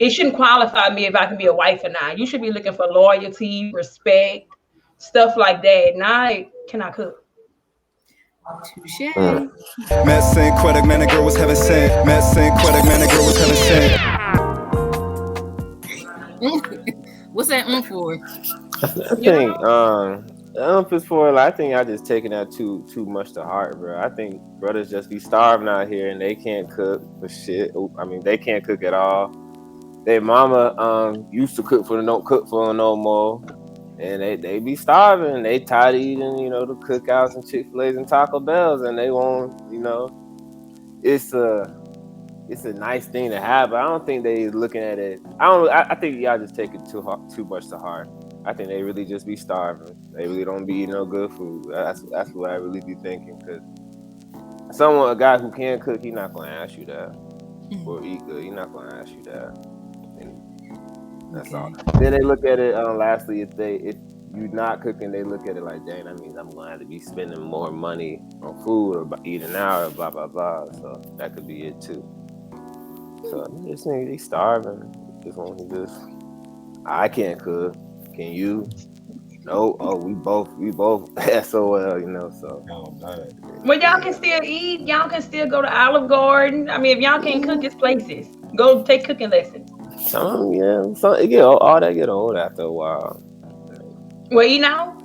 It shouldn't qualify me if I can be a wife or not. You should be looking for loyalty, respect, stuff like that. Not can I cook? Touche. Met Synquette, man, the girl was heaven sent. Met Synquette, man, the girl was heaven sent. What's that for? I think is for like, I think I just taking that too much to heart, bro. I think brothers just be starving out here and they can't cook for shit. I mean, they can't cook at all. Their mama used to cook for them, don't cook for them no more. And they be starving. They tired of eating, the cookouts and Chick-fil-A's and Taco Bells, and they want, it's a nice thing to have, but I don't think they looking at it. I think y'all just take it too much to heart. I think they really just be starving. They really don't be eating no good food. That's what I really be thinking. Cause a guy who can cook, he not gonna ask you that, or eat good. He not gonna ask you that. And that's all. Then they look at it. Lastly, if you're not cooking, they look at it like, dang, that means I'm gonna have to be spending more money on food or eating out or blah blah blah. So that could be it too. So this nigga, he's starving. I can't cook. Can you? No. Oh, we both SOL, so. Well, y'all can still eat. Y'all can still go to Olive Garden. I mean, if y'all can't cook, it's places. Go take cooking lessons. All that get old after a while. Well, you know.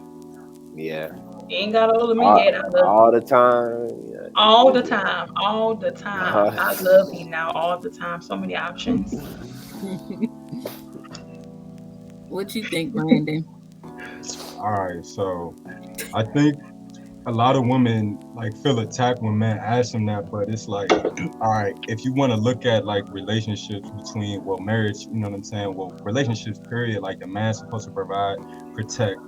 Yeah. You ain't got older me yet. I love all the time. Yeah. All the time. I love eating now all the time. So many options. What you think, Brandon? All right, so I think a lot of women like feel attacked when men ask them that, but it's like, all right, if you want to look at like relationships between marriage, you know what I'm saying? Well, relationships period, like the man's supposed to provide, protect,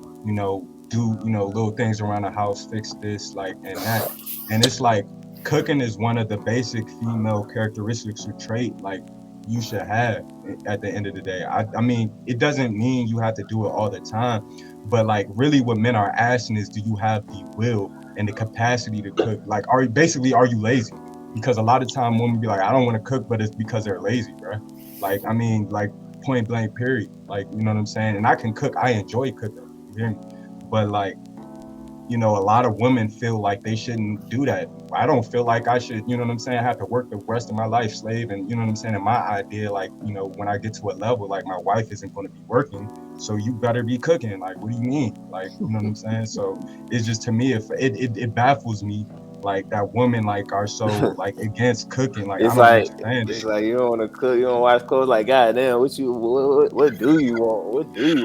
do little things around the house, fix this, like and that, and it's like cooking is one of the basic female characteristics or trait like you should have at the end of the day. I mean, it doesn't mean you have to do it all the time, but like really what men are asking is, do you have the will and the capacity to cook? Like, are you lazy? Because a lot of time women be like, I don't want to cook, but it's because they're lazy, bro. Like, I mean, like point blank period. Like, you know what I'm saying? And I can cook. I enjoy cooking. You hear me? But like, a lot of women feel like they shouldn't do that. I don't feel like I should, you know what I'm saying? I have to work the rest of my life slave. And you know what I'm saying? And my idea, like, when I get to a level, like my wife isn't going to be working, so you better be cooking. Like, what do you mean? Like, you know what I'm saying? So it's just, to me, if it baffles me, like that women like are so like against cooking. Like, it's I don't understand it's like you don't want to cook, you don't wash clothes. Like, goddamn, what do you want? What do you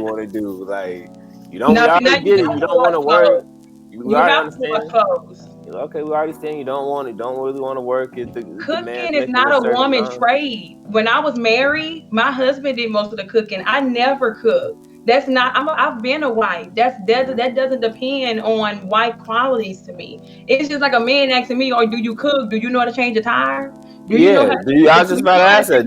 want to do? Like, we already get it. You don't want to work. You have to wash clothes. Okay, we already saying you don't really want to work. Cooking is not a woman's trade. When I was married, my husband did most of the cooking. I never cooked. That's not. I've been a wife. That doesn't depend on wife qualities to me. It's just like a man asking me, "Or do you cook? Do you know how to change a tire? Do you know how to?" I was just about to ask that.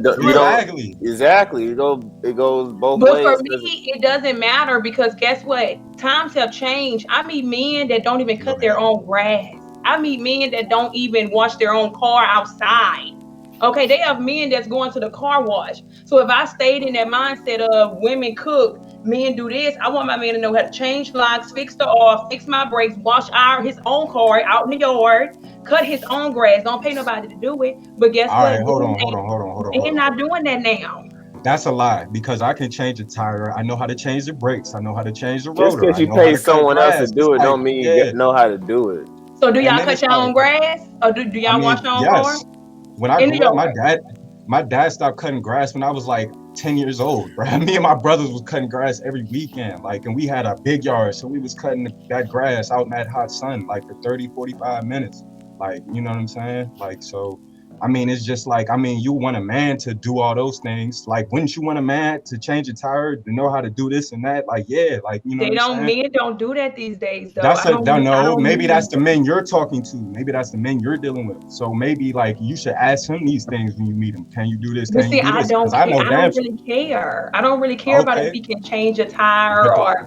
Exactly. It goes both ways. But for me, it doesn't matter because guess what? Times have changed. I meet men that don't even cut their own grass. I meet men that don't even wash their own car outside. Okay, they have men that's going to the car wash. So if I stayed in that mindset of women cook, men do this, I want my man to know how to change locks, fix the oil, fix my brakes, wash his own car out in the yard, cut his own grass. Don't pay nobody to do it. But guess what? All right, hold on. They're not doing that now. That's a lie, because I can change a tire. I know how to change the brakes. I know how to change the rotor. Just because you pay someone else to do it, don't mean you know how to do it. So do y'all cut your own grass, or do y'all wash your own car? When I grew up, my dad stopped cutting grass when I was like 10 years old, right? Me and my brothers was cutting grass every weekend, like, and we had a big yard, so we was cutting that grass out in that hot sun, like for 30, 45 minutes, like, you know what I'm saying? Like, so, I mean, it's just like, I mean, you want a man to do all those things. Like, wouldn't you want a man to change a tire, to know how to do this and that? Like, yeah, like, you know men don't do that these days, though. Maybe that's the men you're talking to. Maybe that's the men you're dealing with. So maybe, like, you should ask him these things when you meet him. Can you do this? Can you do this? I don't really care. I don't really care about if he can change a tire or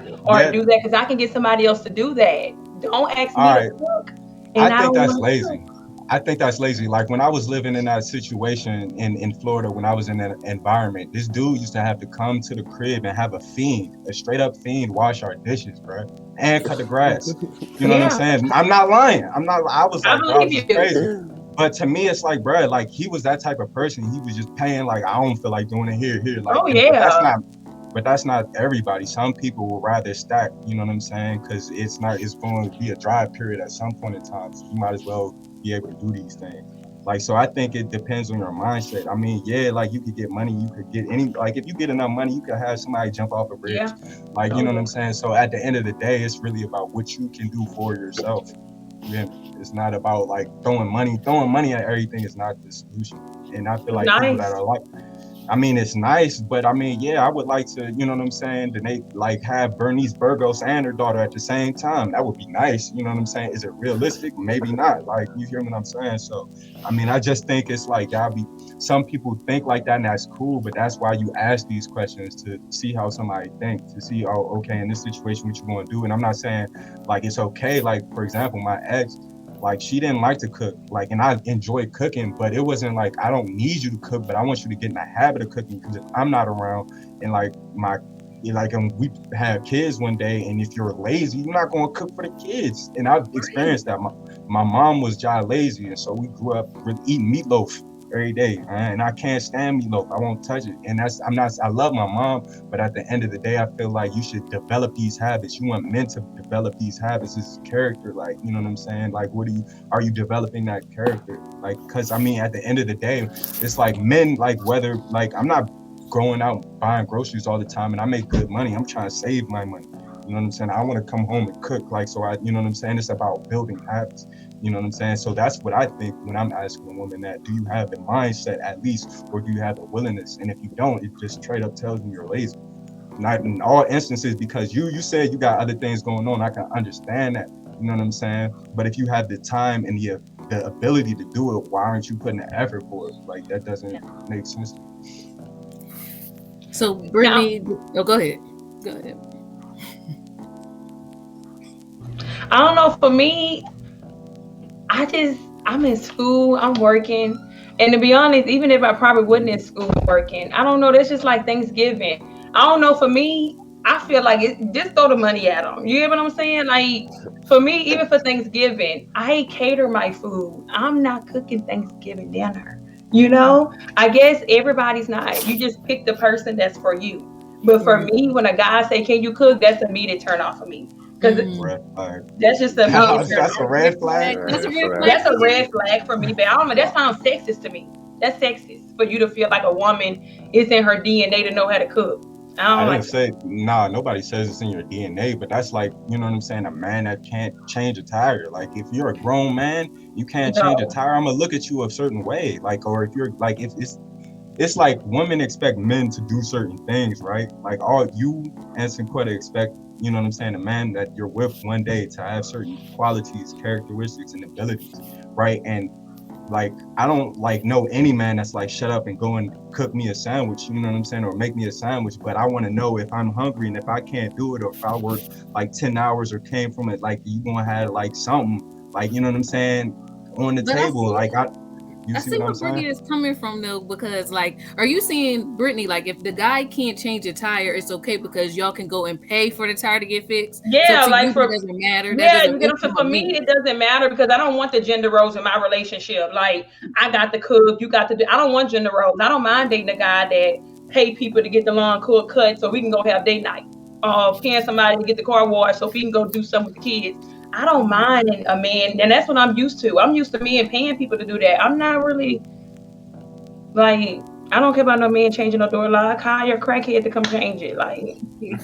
do that, because I can get somebody else to do that. Don't ask me to cook. I think that's lazy. I think that's lazy. Like when I was living in that situation in Florida, when I was in that environment, this dude used to have to come to the crib and have a straight up fiend, wash our dishes, bro, and cut the grass. You know what I'm Yeah, saying? I'm not lying. I was I like, bro, believe this is you. crazy. But to me, it's like, bro, like he was that type of person. He was just paying, like, I don't feel like doing it here. Like, Oh but that's yeah, not. But that's not everybody. Some people will rather stack. You know what I'm saying? Because it's not. It's going to be a dry period at some point in time. So you might as well be able to do these things. Like, so I think it depends on your mindset. I mean, yeah, like you could get money, you could get any, like if you get enough money, you could have somebody jump off a bridge. yeah. Like, you Oh know what yeah. I'm saying? So at the end of the day, it's really about what you can do for yourself. Yeah. It's not about like throwing money at everything is not the solution. And I feel It's like people that nice. are like, I mean, it's nice, but I mean, yeah, I would like to, you know what I'm saying? Then they like have Bernice Burgos and her daughter at the same time. That would be nice. You know what I'm saying? Is it realistic? Maybe not. Like, you hear what I'm saying? So, I mean, I just think it's like, gotta be, some people think like that and that's cool, but that's why you ask these questions to see how somebody thinks, to see, oh, okay, in this situation, what you gonna do? And I'm not saying like it's okay. Like, for example, my ex, like she didn't like to cook, like, and I enjoyed cooking, but it wasn't like I don't need you to cook, but I want you to get in the habit of cooking because if I'm not around and like we have kids one day, and if you're lazy, you're not going to cook for the kids. And I've experienced that. My mom was just lazy, and so we grew up eating meatloaf every day, man. And I can't stand meatloaf. I won't touch it. And I love my mom, but at the end of the day, I feel like you should develop these habits. You want men to develop these habits. This is character, like, you know what I'm saying? Like, are you developing that character? Like, cause I mean, at the end of the day, it's like men, like whether, like, I'm not going out buying groceries all the time and I make good money. I'm trying to save my money. You know what I'm saying? I want to come home and cook. Like, so you know what I'm saying? It's about building habits. You know what I'm saying? So that's what I think when I'm asking a woman that, do you have the mindset at least, or do you have the willingness? And if you don't, it just straight up tells me you're lazy. Not in all instances, because you said you got other things going on. I can understand that. You know what I'm saying? But if you have the time and the ability to do it, why aren't you putting the effort for it? Like, that doesn't make sense to me. So Brittany, oh, go ahead. Go ahead. I don't know. For me, I'm in school, I'm working. And to be honest, even if I probably wasn't in school working, I don't know, that's just like Thanksgiving. I don't know, for me, I feel like just throw the money at them. You get what I'm saying? Like, for me, even for Thanksgiving, I cater my food. I'm not cooking Thanksgiving dinner. You know, I guess everybody's not. You just pick the person that's for you. But for me, when a guy say, "Can you cook?" that's an immediate turn off for me. Because Red flag. that's just an immediate turn That's a off. red flag. That's a red flag. That's a red flag for me. But I don't know. That sounds sexist to me. That's sexist for you to feel like a woman is in her DNA to know how to cook. I didn't say, nah, nobody says it's in your DNA, but that's like, you know what I'm saying, a man that can't change a tire. Like, if you're a grown man, you can't change a tire, I'm gonna look at you a certain way. Like, or if you're like, if it's like women expect men to do certain things, right? Like, all you and Synquette expect, you know what I'm saying, a man that you're with one day to have certain qualities, characteristics, and abilities, right? And like, I don't like know any man that's like, shut up and go and cook me a sandwich, you know what I'm saying, or make me a sandwich. But I want to know if I'm hungry and if I can't do it, or if I work like 10 hours or came from it, like, you gonna have like something, like, you know what I'm saying, on the table. Like, I see where Brittany is coming from though, because like, are you seeing, Brittany, like, if the guy can't change a tire, it's okay because y'all can go and pay for the tire to get fixed? Yeah, so like, you, it doesn't matter. Yeah, you get them. For me, it doesn't matter because I don't want the gender roles in my relationship. Like, I got the cook, you got the. I don't want gender roles. I don't mind dating a guy that pay people to get the lawn cut so we can go have date night. Paying somebody to get the car washed so we can go do something with the kids. I don't mind a man, and that's what I'm used to. I'm used to men paying people to do that. I'm not really like, I don't care about no man changing no door lock. Hire your crackhead to come change it. Like, yeah,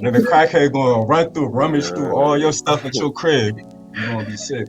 then the crackhead gonna rummage through all your stuff at your crib. You're gonna be sick.